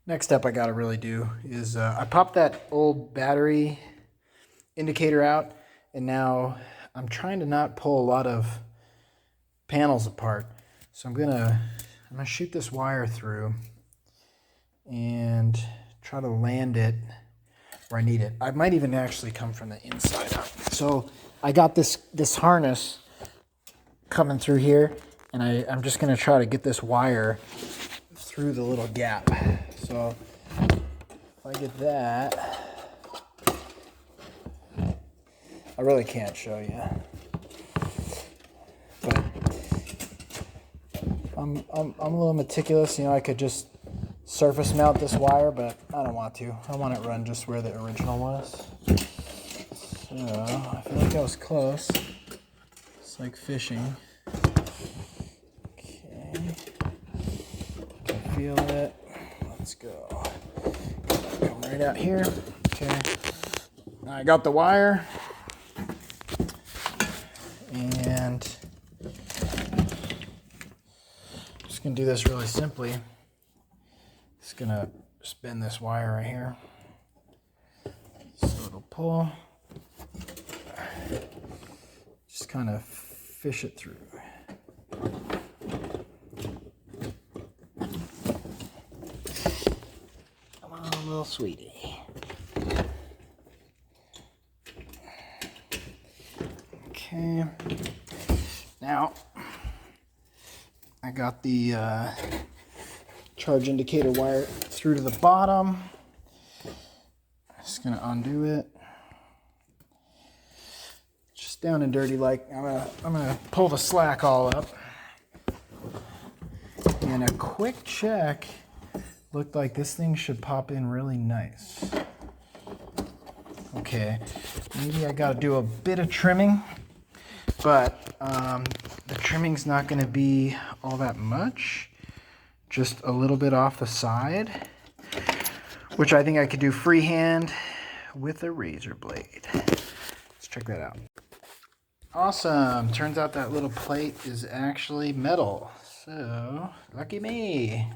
Next step I gotta really do is I popped that old battery indicator out, and now I'm trying to not pull a lot of panels apart. So I'm gonna shoot this wire through and try to land it where I need it. I might even actually come from the inside out. So I got this harness coming through here, and I'm just gonna try to get this wire through the little gap. So if I get that, I really can't show you, but I'm a little meticulous. You know, I could just surface mount this wire, but I don't want to. I want it run just where the original was. So I feel like I was close. It's like fishing. Okay, can feel it. Let's go. Come right out here. Okay, I got the wire, and I'm just gonna do this really simply. Just gonna spin this wire right here, so it'll pull. Just kind of fish it through. Come on, little sweetie. Okay. Now, I got the charge indicator wire through to the bottom. Just gonna undo it. Just down and dirty, like I'm gonna pull the slack all up. And a quick check looked like this thing should pop in really nice. Okay, maybe I gotta do a bit of trimming, but the trimming's not gonna be all that much. Just a little bit off the side, which I think I could do freehand with a razor blade. Let's check that out. Awesome. Turns out that little plate is actually metal. So, lucky me.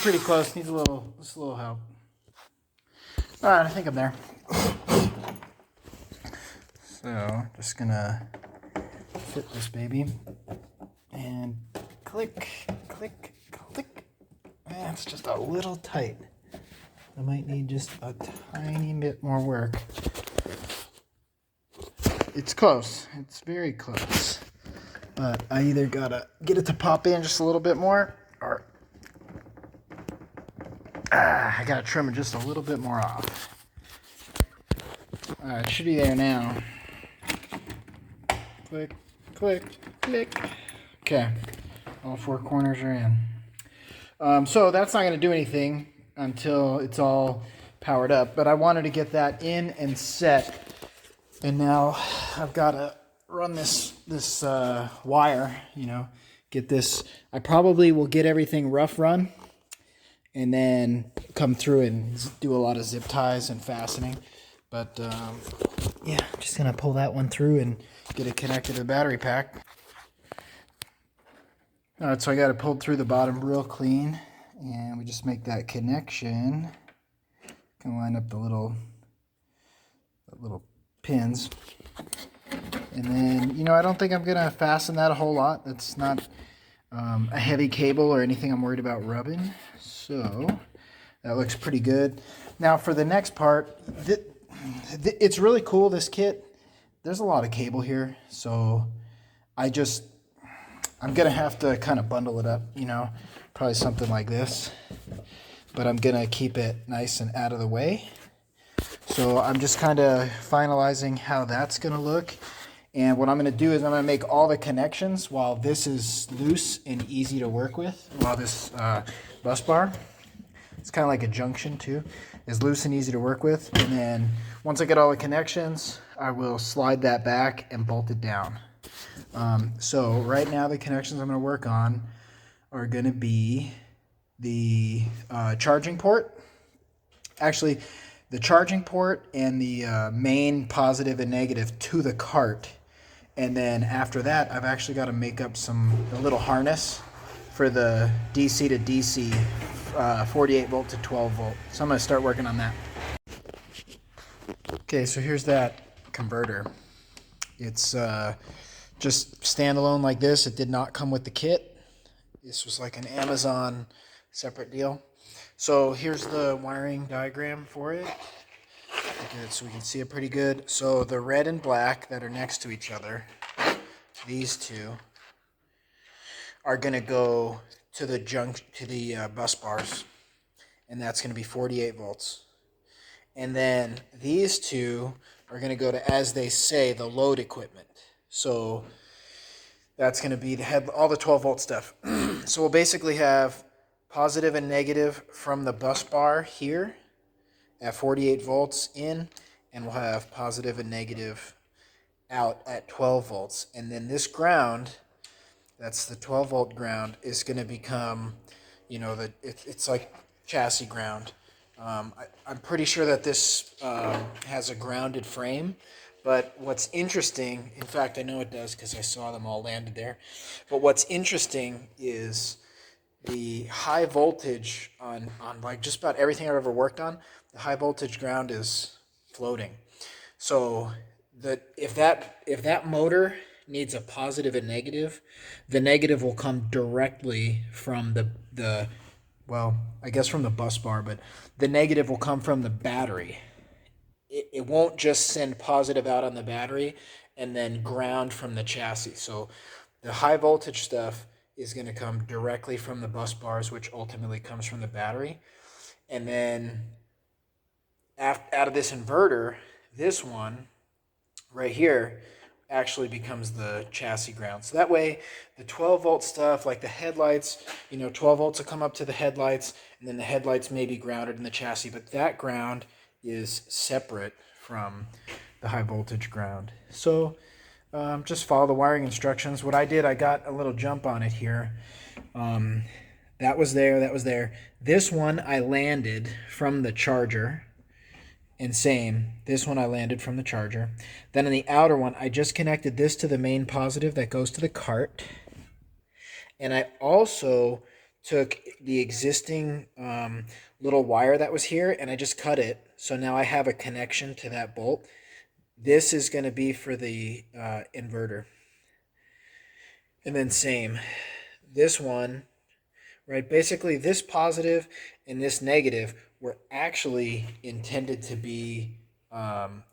Pretty close. Needs a little help. All right, I think I'm there. So just gonna fit this baby and click, click, click. It's just a little tight. I might need just a tiny bit more work. It's close. It's very close. But I either gotta get it to pop in just a little bit more, or I gotta trim it just a little bit more off. Alright, it should be there now. Click, click, click. Okay, all four corners are in. So that's not gonna do anything until it's all powered up, but I wanted to get that in and set. And now I've gotta run this wire, you know, get this. I probably will get everything rough run and then come through and do a lot of zip ties and fastening. But yeah, just gonna pull that one through and get it connected to the battery pack. All right, so I got it pulled through the bottom real clean, and we just make that connection. Can line up the little pins, and then, you know, I don't think I'm gonna fasten that a whole lot. That's not a heavy cable or anything I'm worried about rubbing. So that looks pretty good. Now for the next part, it's really cool, this kit. There's a lot of cable here, so I'm gonna have to kind of bundle it up, you know, probably something like this, but I'm gonna keep it nice and out of the way. So I'm just kind of finalizing how that's gonna look. And what I'm going to do is I'm going to make all the connections while this is loose and easy to work with. While this bus bar, it's kind of like a junction too, is loose and easy to work with. And then once I get all the connections, I will slide that back and bolt it down. So right now the connections I'm going to work on are going to be the charging port. Actually, the charging port and the main positive and negative to the cart. And then after that, I've actually got to make up a little harness for the DC to DC, 48 volt to 12 volt. So I'm going to start working on that. Okay, so here's that converter. It's just standalone like this. It did not come with the kit. This was like an Amazon separate deal. So here's the wiring diagram for it. Good, so we can see it pretty good. So the red and black that are next to each other, these two, are going to go to the bus bars, and that's going to be 48 volts. And then these two are going to go to, as they say, the load equipment. So that's going to be all the 12 volt stuff. So we'll basically have positive and negative from the bus bar here at 48 volts in, and we'll have positive and negative out at 12 volts. And then this ground, that's the 12 volt ground, is going to become, it's like chassis ground. I'm pretty sure that this has a grounded frame, but what's interesting, in fact, I know it does because I saw them all landed there, but what's interesting is the high voltage on like just about everything I've ever worked on, the high voltage ground is floating. So if that motor needs a positive and negative, the negative will come directly from I guess from the bus bar, but the negative will come from the battery. It won't just send positive out on the battery and then ground from the chassis. So the high voltage stuff is going to come directly from the bus bars, which ultimately comes from the battery. And then out of this inverter, this one right here actually becomes the chassis ground. So that way the 12 volt stuff, like the headlights, 12 volts will come up to the headlights, and then the headlights may be grounded in the chassis, but that ground is separate from the high voltage ground. So just follow the wiring instructions. What I did, I got a little jump on it here. That was there. This one I landed from the charger. And same, this one I landed from the charger. Then in the outer one, I just connected this to the main positive that goes to the cart. And I also took the existing little wire that was here and I just cut it. So now I have a connection to that bolt. This is going to be for the inverter. And then same, this one, right? Basically this positive and this negative were actually intended to be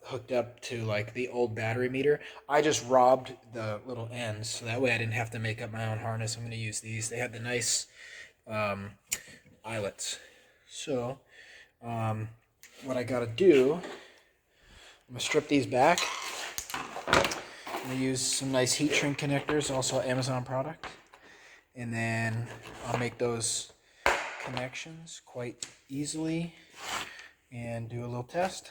hooked up to like the old battery meter. I just robbed the little ends so that way I didn't have to make up my own harness. I'm going to use these. They had the nice eyelets. So what I got to do, I'm going to strip these back. I'm going to use some nice heat shrink connectors, also Amazon product. And then I'll make those connections quite easily and do a little test.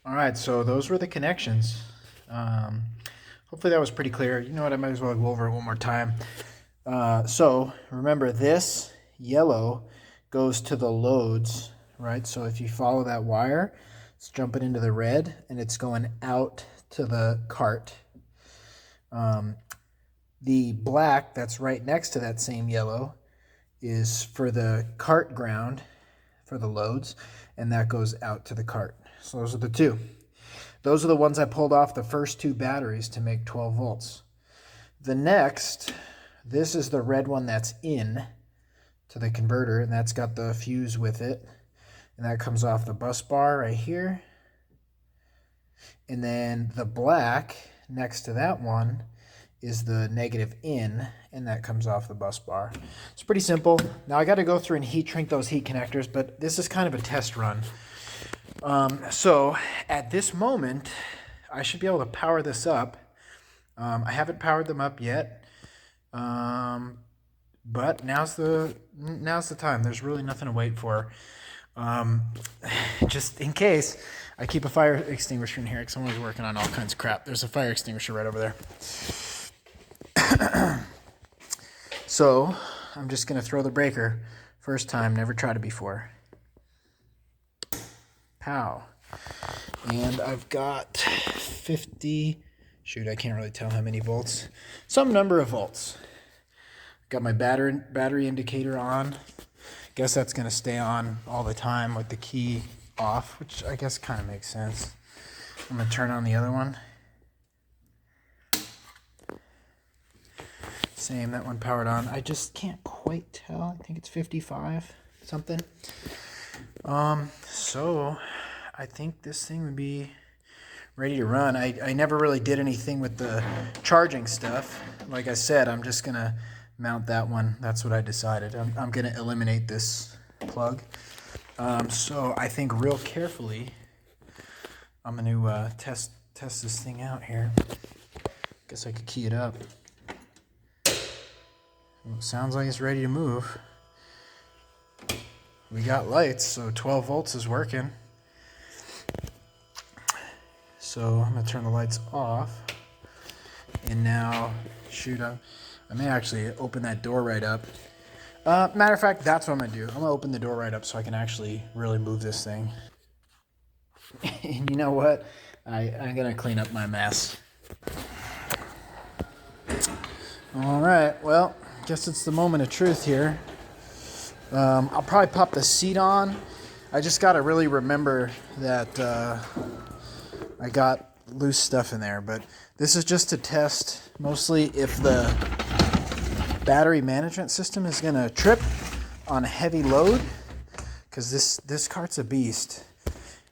All right, so those were the connections. Hopefully that was pretty clear. You know what, I might as well go over it one more time. So remember, this yellow goes to the loads, right? So if you follow that wire, it's jumping into the red and it's going out to the cart. The black that's right next to that same yellow is for the cart ground for the loads, and that goes out to the cart. So those are the two. Those are the ones I pulled off the first two batteries to make 12 volts. The next, this is the red one that's in to the converter, and that's got the fuse with it. And that comes off the bus bar right here. And then the black next to that one is the negative in, and that comes off the bus bar. It's pretty simple. Now I got to go through and heat shrink those heat connectors, but this is kind of a test run. So at this moment, I should be able to power this up. I haven't powered them up yet, but now's the time. There's really nothing to wait for. Just in case, I keep a fire extinguisher in here because I'm always working on all kinds of crap. There's a fire extinguisher right over there. So I'm just going to throw the breaker. First time, never tried it before. Pow. And I've got 50, shoot, I can't really tell how many volts. Some number of volts. Got my battery indicator on. Guess that's going to stay on all the time with the key off, which I guess kind of makes sense. I'm going to turn on the other one. Same, that one powered on. I just can't quite tell. I think it's 55 something. So I think this thing would be ready to run. I never really did anything with the charging stuff. Like I said, I'm just gonna mount that one. That's what I decided. I'm gonna eliminate this plug. So I think real carefully, I'm gonna test this thing out here. Guess I could key it up. Well, sounds like it's ready to move. We got lights, so 12 volts is working. So I'm gonna turn the lights off. And now, shoot, I may actually open that door right up. Matter of fact, that's what I'm gonna do. I'm gonna open the door right up so I can actually really move this thing. And you know what? I'm gonna clean up my mess. All right, well, guess it's the moment of truth here. I'll probably pop the seat on. I just gotta really remember that I got loose stuff in there, but this is just to test mostly if the battery management system is gonna trip on a heavy load, because this cart's a beast.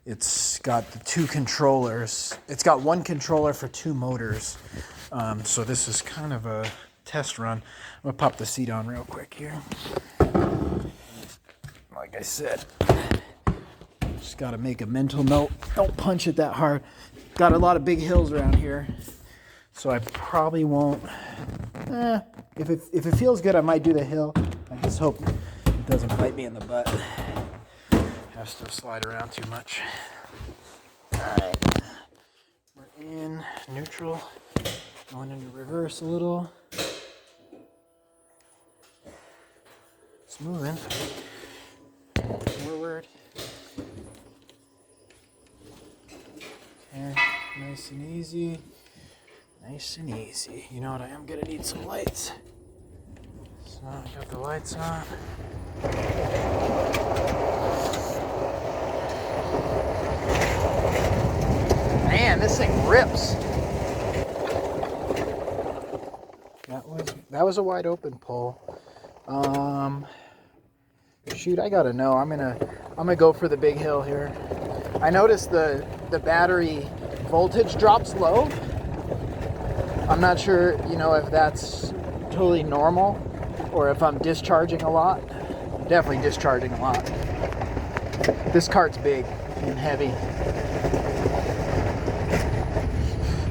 It's got the two controllers. It's got one controller for two motors. So this is kind of a test run. I'm gonna pop the seat on real quick here. Like I said, just gotta make a mental note. Don't punch it that hard. Got a lot of big hills around here, so I probably won't. If it feels good, I might do the hill. I just hope it doesn't bite me in the butt. Has to slide around too much. Alright, we're in neutral, going into reverse a little. It's moving forward. Okay, nice and easy. Nice and easy. You know what? I am gonna need some lights. So I got the lights on. Man, this thing rips. That was a wide open pull. Shoot, I gotta know. I'm gonna go for the big hill here. I noticed the battery voltage drops low. I'm not sure, if that's totally normal or if I'm discharging a lot. I'm definitely discharging a lot. This cart's big and heavy.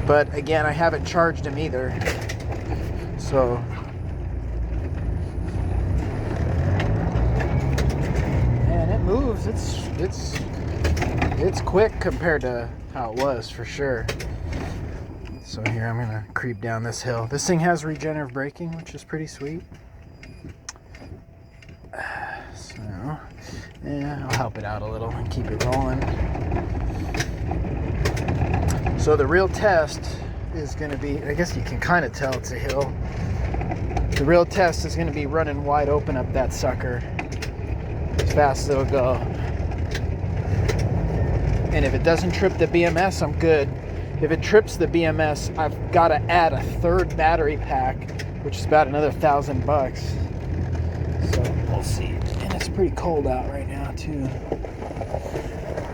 But again, I haven't charged him either. So man, it moves. It's quick compared to how it was for sure. So here I'm gonna creep down this hill. This thing has regenerative braking, which is pretty sweet. So yeah, I'll help it out a little and keep it rolling. So the real test is gonna be, I guess you can kind of tell it's a hill. The real test is gonna be running wide open up that sucker as fast as it'll go. And if it doesn't trip the BMS, I'm good. If it trips the BMS, I've got to add a third battery pack, which is about another $1,000. So we'll see. And it's pretty cold out right now too.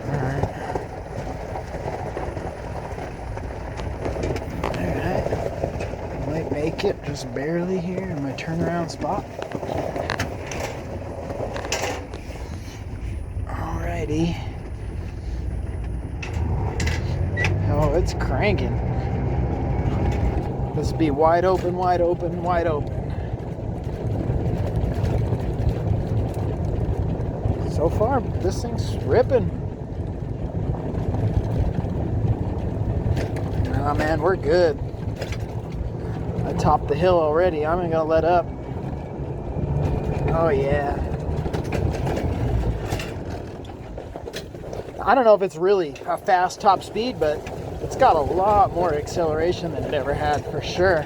Alright. Might make it just barely here in my turnaround spot. Alrighty. Oh, it's cranking. This will be wide open, wide open, wide open. So far, this thing's ripping. Oh man, we're good. I topped the hill already. I'm gonna let up. Oh yeah. I don't know if it's really a fast top speed, but it's got a lot more acceleration than it ever had for sure.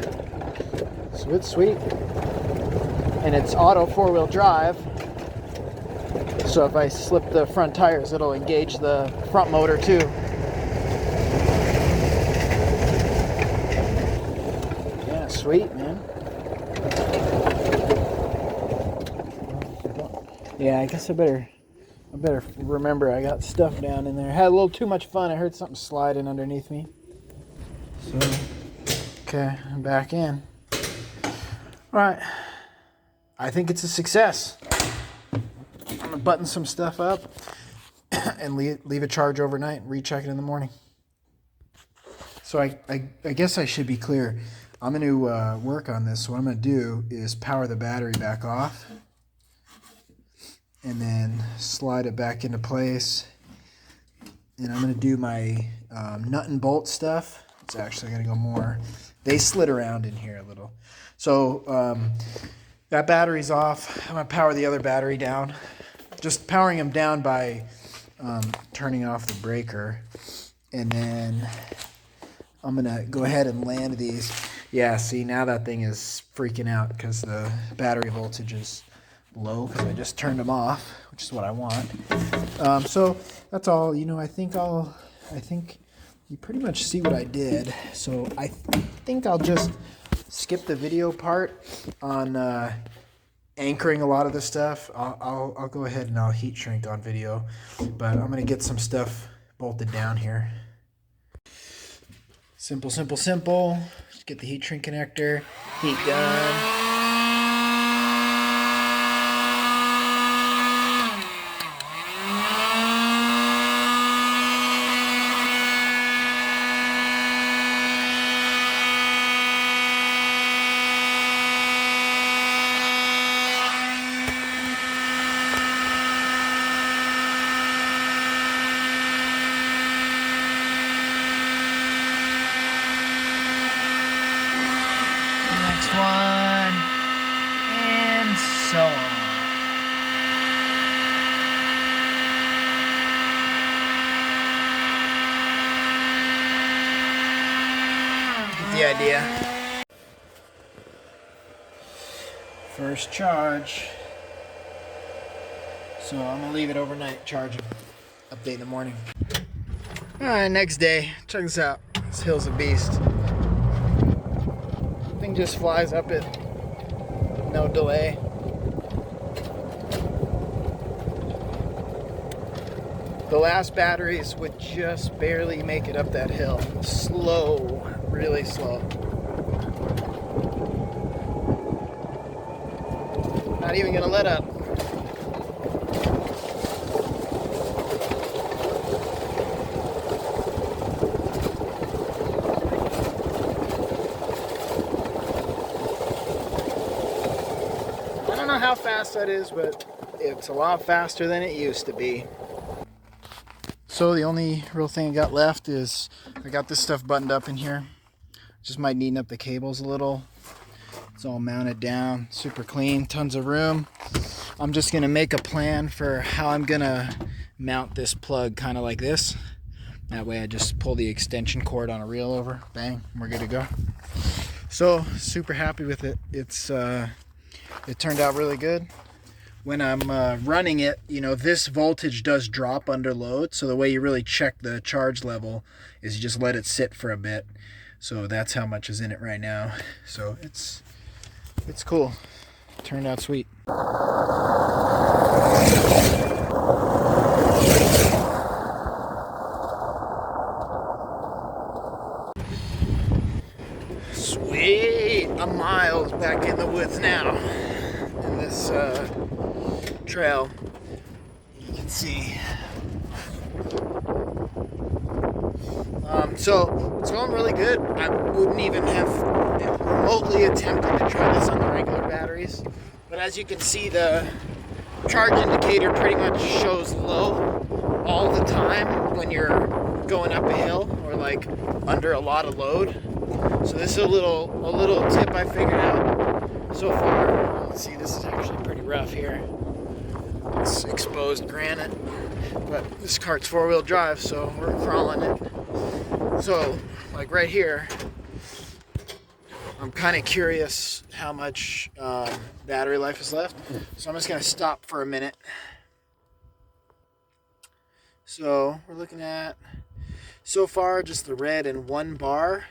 So it's sweet. And it's auto 4-wheel drive. So if I slip the front tires, it'll engage the front motor too. Yeah, sweet, man. Yeah, I guess I better remember I got stuff down in there. Had a little too much fun. I heard something sliding underneath me. So, okay, I'm back in. All right. I think it's a success. I'm gonna button some stuff up and leave a charge overnight and recheck it in the morning. So I guess I should be clear. I'm gonna work on this. So what I'm gonna do is power the battery back off and then slide it back into place. And I'm gonna do my nut and bolt stuff. It's actually gonna go more. They slid around in here a little. So that battery's off. I'm gonna power the other battery down. Just powering them down by turning off the breaker. And then I'm gonna go ahead and land these. Yeah, see, now that thing is freaking out because the battery voltage is low because I just turned them off, which is what I want. So that's all. You know, I think you pretty much see what I did. So I think I'll just skip the video part on anchoring a lot of the stuff. I'll go ahead and I'll heat shrink on video, but I'm gonna get some stuff bolted down here. Simple, simple, simple. Just get the heat shrink connector, heat gun. One, and so on. Get the idea. First charge. So I'm gonna leave it overnight charging. Update in the morning. Alright, next day. Check this out. This hill's a beast. Thing just flies up it, no delay. The last batteries would just barely make it up that hill. Slow, really slow. Not even gonna let up. I don't know how fast that is, but it's a lot faster than it used to be. So the only real thing I got left is I got this stuff buttoned up in here. Just might neaten up the cables a little. It's all mounted down, super clean, tons of room. I'm just gonna make a plan for how I'm gonna mount this plug kind of like this. That way I just pull the extension cord on a reel over, bang, we're good to go. So super happy with it. It turned out really good. When I'm running it, you know, this voltage does drop under load. So the way you really check the charge level is you just let it sit for a bit. So that's how much is in it right now. So it's cool. Turned out sweet. Sweet! I'm miles back in the woods now. In this trail, you can see. So it's going really good. I wouldn't even have remotely attempted to try this on the regular batteries, but as you can see, the charge indicator pretty much shows low all the time when you're going up a hill or like under a lot of load. So this is a little tip I figured out so far. Let's see, this is actually pretty rough here. It's exposed granite, but this cart's 4-wheel drive, so we're crawling it. So, like right here, I'm kind of curious how much battery life is left. So I'm just gonna stop for a minute. So we're looking at, so far, just the red and 1 bar,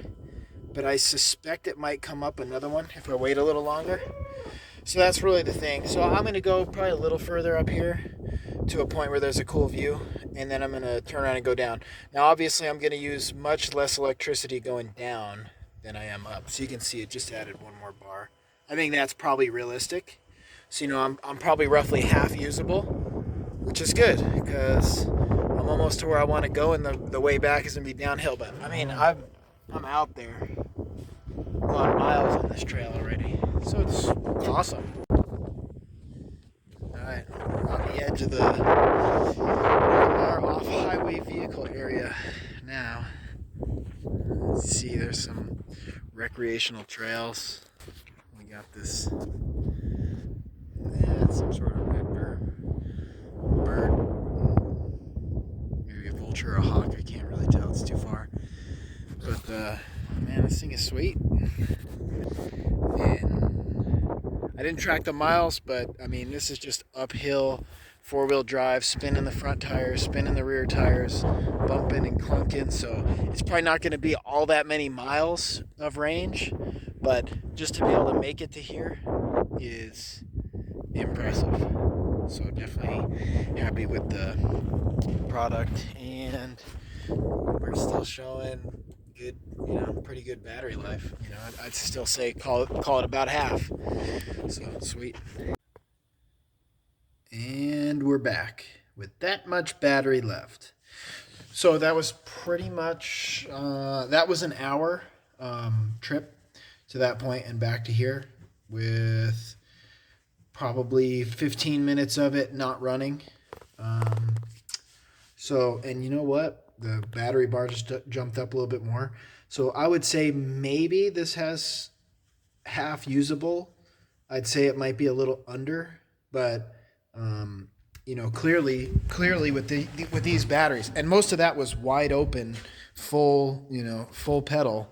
but I suspect it might come up another one if I wait a little longer. So that's really the thing. So I'm gonna go probably a little further up here to a point where there's a cool view, and then I'm gonna turn around and go down. Now obviously I'm gonna use much less electricity going down than I am up. So you can see it just added 1 more bar. I think that's probably realistic. So you know, I'm probably roughly half usable, which is good because I'm almost to where I want to go, and the way back is gonna be downhill. But I mean, I'm out there, gone miles on this trail already, so it's awesome. All right, we're on the edge of our off-highway vehicle area now. Let's see, there's some recreational trails. We got this. Yeah, it's some sort of red bird. Maybe a vulture or a hawk. I can't really tell. It's too far. But man, this thing is sweet. And I didn't track the miles, but I mean, this is just uphill, 4-wheel drive, spinning the front tires, spinning the rear tires, bumping and clunking. So it's probably not going to be all that many miles of range, but just to be able to make it to here is impressive. So definitely happy with the product, and we're still showing good, you know, pretty good battery life. You know, I'd still say call it about half. So sweet. And we're back with that much battery left. So that was pretty much that was an hour trip to that point and back to here, with probably 15 minutes of it not running. So, and you know what? The battery bar just jumped up a little bit more. So I would say maybe this has half usable. I'd say it might be a little under, but you know, clearly with these batteries, and most of that was wide open, full pedal,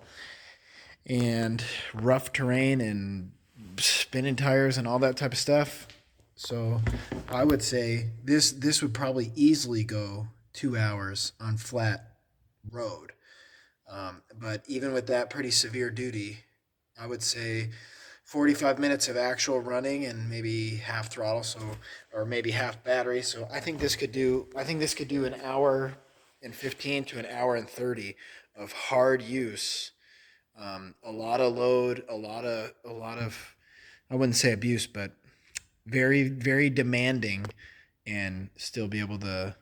and rough terrain and spinning tires and all that type of stuff. So I would say this would probably easily go 2 hours on flat road. But even with that pretty severe duty, I would say 45 minutes of actual running and maybe half throttle, so, or maybe half battery. So I think this could do an hour and 15 to an hour and 30 of hard use. A lot of load, a lot of, I wouldn't say abuse, but very, very demanding, and still be able to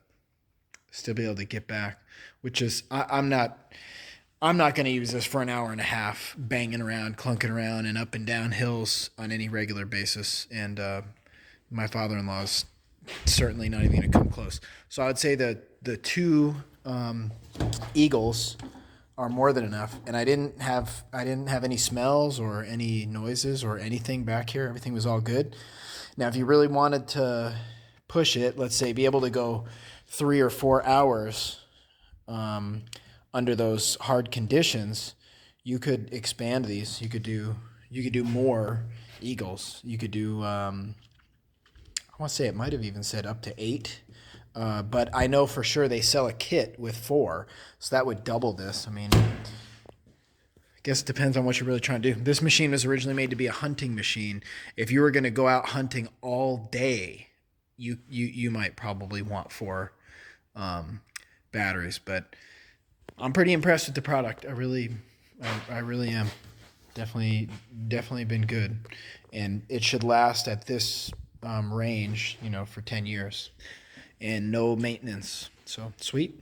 get back, which is, I'm not going to use this for an hour and a half, banging around, clunking around, and up and down hills on any regular basis. And my father-in-law's certainly not even going to come close. So I would say that the two Eagles are more than enough. And I didn't have any smells or any noises or anything back here. Everything was all good. Now, if you really wanted to push it, let's say be able to go 3 or 4 hours under those hard conditions, you could expand these. You could do more Eagles. You could do I want to say it might have even said up to 8. But I know for sure they sell a kit with 4, so that would double this. I mean, I guess it depends on what you're really trying to do. This machine was originally made to be a hunting machine. If you were going to go out hunting all day, you might probably want 4 batteries. But I'm pretty impressed with the product. I really am. Definitely been good, and it should last at this range, for 10 years. And no maintenance. So, sweet.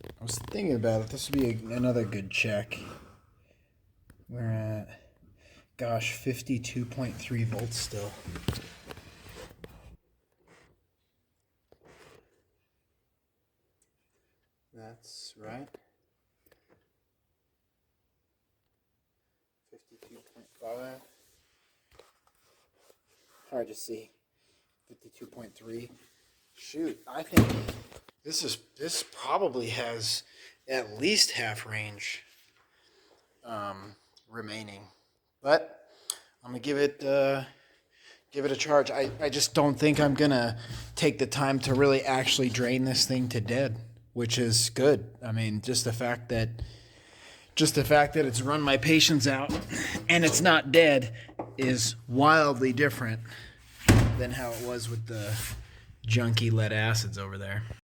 I was thinking about it. This would be another good check. We're at, 52.3 volts still. That's right. 52.5. Hard to see. 52.3. Shoot, I think this probably has at least half range remaining, but I'm gonna give it a charge. I just don't think I'm gonna take the time to really actually drain this thing to dead, which is good. I mean, just the fact that it's run my patience out and it's not dead is wildly different than how it was with the junky lead acids over there.